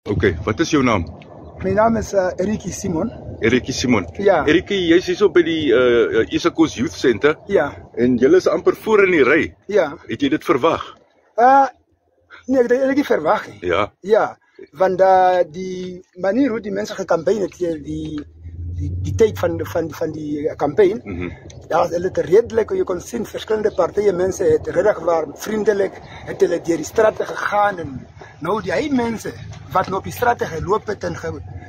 Oké, wat is jouw naam? Mijn naam is Erikie Simon. Erikie Simon. Ja. Erikie, jy is hier so by die Isakos Youth Center. Ja. En julle is amper voor in die ry. Ja. Het jy dit verwag? Nee, ik heb het niet verwacht. Ja. Ja, want die manier hoe die mensen gecampaign het, die tijd van die campagne, ja, het redelijk, je kon zien, verschillende partijen, mensen, het redelijk waren vriendelijk, het door die straten gegaan. En nou, die mensen, wat nog op die straten gelopen en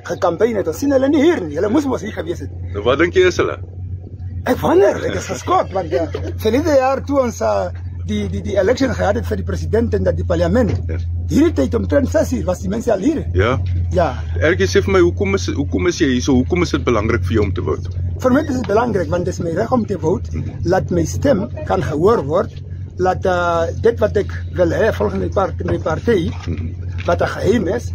gecampaign het, dan zien hulle niet hier, hulle moest ons hier geweest zijn. Nou, wat denk je is hulle? Ik wonder, ik is geschokt, want verleden jaar toen ons die election gehad het voor die president en dat die parlement, hierdie tijd omtrent 6 uur was die mensen al hier. Ja? Ja. Erikie, sê vir my, hoekom is jy hier so? Hoekom is dit belangrijk voor jou om te vote? Voor mij is het belangrijk, want het is mijn recht om te voten. Laat mijn stem kan gehoord worden. Laat dit wat ik wil hebben, volgens mijn partij, wat er geheim is,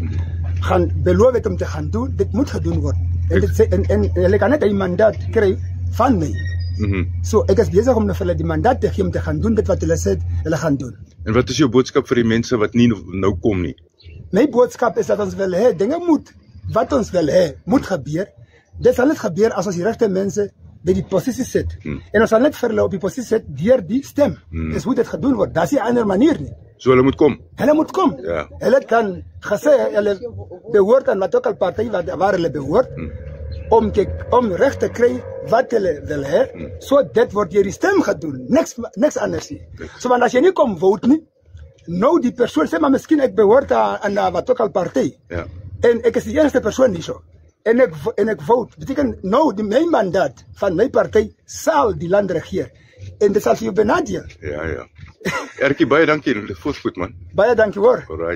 gaan beloven om te gaan doen, dit moet gedaan worden. En ik kan net een mandaat krijgen van mij. So, ek is bezig om hulle die mandaat te gee om te gaan doen dit wat hulle sê hulle gaan doen. En wat is jou boodskap vir die mense wat nie nou kom nie? My boodskap is dat ons wil hê, dinge wat ons wil hê, moet gebeur. Dit sal net gebeur as ons die regte mense by die posisie sit. En ons sal net vir hulle op die posisie sit deur die stem. Dis hoe dit gedoen word. Daar's nie 'n ander manier nie. So hulle moet kom? Hulle moet kom. Ja. Hulle kan gesê, hulle behoort aan wat ook al party waar hulle behoort, om recht te krijgen wat hulle wil hê, so dit wordt deur die stem gedoen, niks anders nie. So, want as jy nie kom vote nie, nou die persoon sê, maar miskien ek behoort aan wat ook al partij, ja. En ek is die enigste persoon nie so, en ek vote, beteken nou my mandaat van my partij sal die land regeer, en dit sal vir jou benadeel. Ja. Erikie, baie dankie, dit voelt goed man. Baie dankie hoor. Alright.